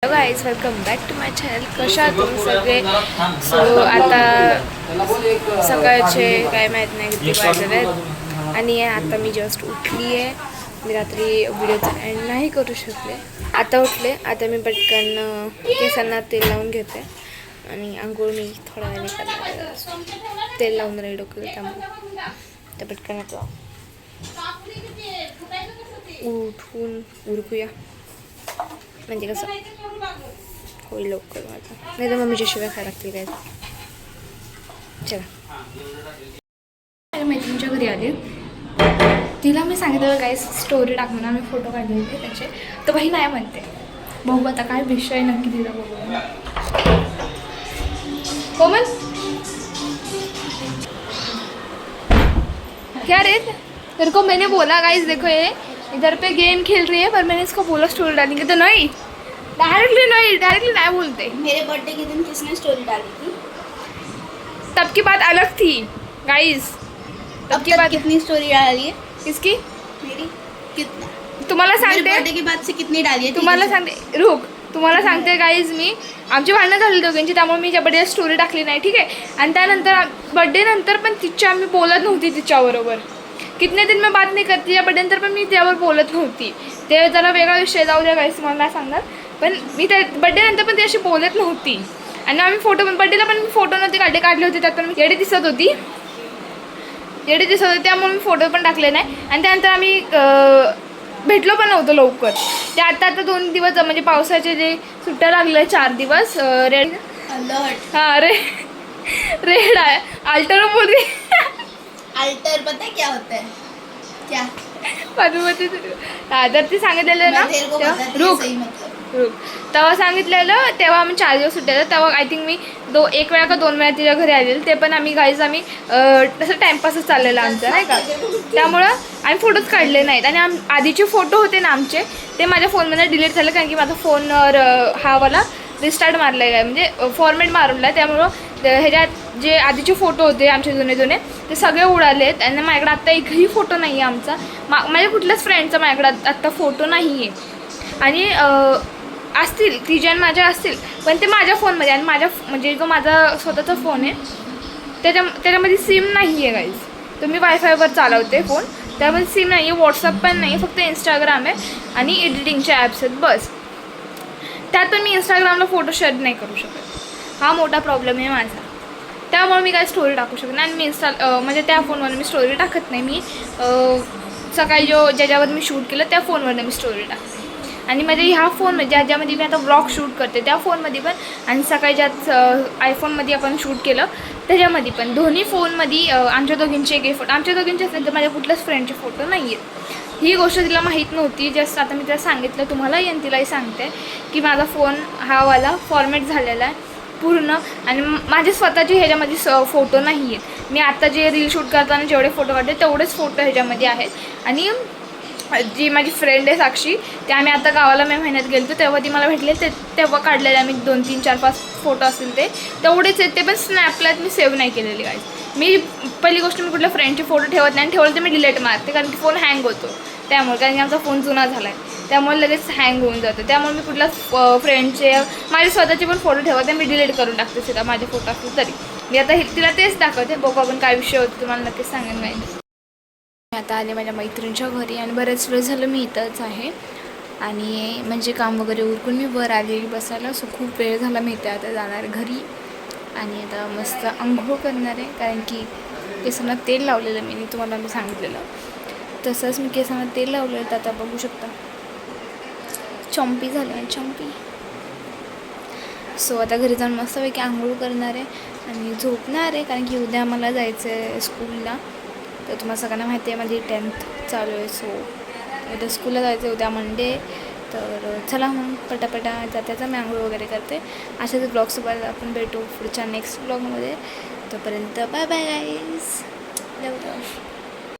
Hello guys, welcome back to my channel. कशा आहात तुम्ही सगळे? सो आता सकाळचे काय माहीत नाही किती वाजले आहेत आणि आता मी जस्ट उठली आहे. मी रात्री व्हिडिओचा एंड नाही करू शकले. आता उठले. आता मी पटकन केसांना तेल लावून घेते आणि आंघोळ मी थोड्या वेळाने करणार. तेल लावून नाही डोकं, त्यामुळे तर पटकन आता उठून उरकूया, म्हणजे कसं होईल लवकर माझं, नाही तर मम्मीच्या शिवाय खायला लागतील काय. चला, मैत्रिणीच्या घरी आले. तिला मी सांगितलं गाईस स्टोरी टाक म्हणून, आम्ही फोटो काढले होते त्याचे, तर बाई नाही म्हणते. बघू आता काय विषय नक्की तिला बघू. कोमल क्या रे, तेरे को मैंने बोला गाइस, देखो ये इधर पे गेम खेल रही है, पर मैंने इसको बोला स्टोरी डालेंगे, तो नहीं, डायरेक्टली नहीं बोलते. मेरे बर्थडे के दिन किसने स्टोरी डाली थी? तब की बात अलग थी गाइस. अब की बात कितनी स्टोरी डाली है? किसकी? मेरी. कितना? तुम्हाला मेरे सांगते, बर्थडे के बाद से कितनी डाली है? तुम्हाला सांगते, रुक, तुम्हाला सांगते गाईज, मी आमची भांडणं झाली दोघांची, त्यामुळे मी बर्थडे स्टोरी टाकली नाही, ठीक आहे. आणि त्यानंतर बर्थडे नंतर पण तिच्या मी बोलत नव्हती तिच्याबरोबर. कितने दिन मैं बात नहीं करती. तिच्या बर्थडे नंतर पण मी तिच्यावर बोलत नव्हती. ते जरा वेगळा विषय, जाऊ द्या गाईज, मला नाही सांगणार. पण मी त्या बर्थडे नंतर पण तिच्याशी बोलत नव्हती. आणि आम्ही फोटो पण बर्थडेला पण फोटो नव्हते काढले होते, त्यात पण मी येडे दिसत होती, त्यामुळे मी फोटो पण टाकले नाही. आणि त्यानंतर आम्ही भेटलो पण नव्हतो लवकर. ते आता 2 दिवस म्हणजे पावसाचे जे सुट्ट्या लागल्या 4 दिवस रेड, हां रेड आहे. अल्टर बोलते. अल्टर पता है क्या होता है? क्या? मधुमती. हां, तर ते सांगितलेलं ना, रुक, तेव्हा सांगितलेलं, तेव्हा आम्ही 4 दिवस सुट्ट्या, तेव्हा आय थिंक मी 1 वेळा का 2 वेळा तिच्या घरी आलेलं. ते पण आम्ही तसं टाईमपासच चाललेलं आमचं, नाही का. त्यामुळं आम्ही फोटोज काढले नाहीत. आणि आधीचे फोटो होते ना आमचे, ते माझ्या फोनमध्ये डिलीट झालं, कारण की माझा फोनवर हावाला रिस्टार्ट मारला आहे, म्हणजे फॉर्मेट मारला आहे. त्यामुळं ह्याच्यात जे आधीचे फोटो होते आमचे जुने ते सगळे उडाले आहेत. आणि माझ्याकडे आत्ता एकही फोटो नाही आहे आमचा. माझ्या कुठल्याच फ्रेंडचा माझ्याकडे आत्ता फोटो नाही आहे. आणि असतील तिच्या आणि माझ्या असतील, पण ते माझ्या फोनमध्ये. आणि म्हणजे जो माझा स्वतःचा फोन आहे त्याच्यामध्ये सिम नाही आहे गाईज. तर मी वायफायवर चालवते फोन, त्यामध्ये सिम नाही आहे, व्हॉट्सअप पण नाही आहे, फक्त इंस्टाग्राम आहे आणि एडिटिंगचे ॲप्स आहेत बस. त्यात पण मी इंस्टाग्रामला फोटो शेअर नाही करू शकत. हा मोठा प्रॉब्लेम आहे माझा. त्यामुळे मी काय स्टोरी टाकू शकत नाही. आणि मी म्हणजे त्या फोनवर मी स्टोरी टाकत नाही. मी सकाळी ज्याच्यावर मी शूट केलं त्या फोनवरनं मी स्टोरी टाकते. आणि म्हणजे ह्या फोनमध्ये ज्यामध्ये मी आता व्लॉग शूट करते त्या फोनमध्ये पण, आणि सकाळी ज्यात आयफोनमध्ये आपण शूट केलं त्याच्यामध्ये पण, दोन्ही फोनमध्ये आमच्या दोघींचे एक फोटो, आमच्या दोघींचे असेल तर माझ्या कुठल्याच फ्रेंडचे फोटो नाही आहेत. ही गोष्ट तिला माहीत नव्हती. जस्ट आता मी तिला सांगितलं, तुम्हालाही आणि तिलाही सांगते की माझा फोन हावाला फॉर्मॅट झालेला आहे पूर्ण. आणि माझे स्वतःचे ह्याच्यामध्ये फोटो नाही आहेत. मी आत्ता जे रील शूट करताना जेवढे फोटो काढते तेवढेच फोटो ह्याच्यामध्ये आहेत. आणि जी माझी फ्रेंड आहे साक्षी, ते आम्ही आता गावाला मे महिन्यात गेलो होतो तेव्हा ती मला भेटले, तेव्हा काढलेले आम्ही 2, 3, 4, 5 फोटो असतील तेवढेच आहेत. ते पण स्नॅपला मी सेव्ह नाही केलेले गाईज. मी पहिली गोष्ट, मी कुठल्या फ्रेंडचे फोटो ठेवत नाही, आणि ठेवलं तर मी डिलीट मारते, कारण की फोन हँग होतो त्यामुळे. कारण की आमचा फोन जुना झाला आहे, त्यामुळे लगेच हँग होऊन जातो. त्यामुळे मी कुठल्या फ्रेंडचे, माझे स्वतःचे पण फोटो ठेवत नाही, मी डिलीट करून टाकते सुद्धा माझे फोटो असले तरी. मी आता तिला तेच दाखवते. बघू आपण काय विषय होतो, तुम्हाला नक्कीच सांगेन माहिती. आता आले माझ्या मैत्रिणीच्या घरी, आणि बरेच वेळ झालं मी इथंच आहे. आणि म्हणजे काम वगैरे उरकून मी वर आलेली बसायला. सो खूप वेळ झाला मी इथे आता जाणार घरी. आणि आता मस्त अंघोळ करणार आहे, कारण की केसांना तेल लावलेलं मी तुम्हाला सांगितलेलं तसंच. मी केसांना तेल लावलेलं, तर आता बघू शकता चॉम्पी झालं आहे, चॉम्पी. सो आता घरी जाऊन मस्तपैकी आंघोळ करणार आहे आणि झोपणार आहे, कारण की उद्या मला जायचं आहे स्कूलला. तर तुम्हाला सगळ्यांना माहिती आहे माझी 10th चालू आहे. सो उद्या स्कूलला जायचं आहे, उद्या मंडे. तर चला मग पटापटा जात्याचा मी आंघोळ वगैरे करते. अशाच ब्लॉगसोबत आपण भेटू पुढच्या नेक्स्ट ब्लॉगमध्ये. तोपर्यंत बाय बाय गाईज, लव.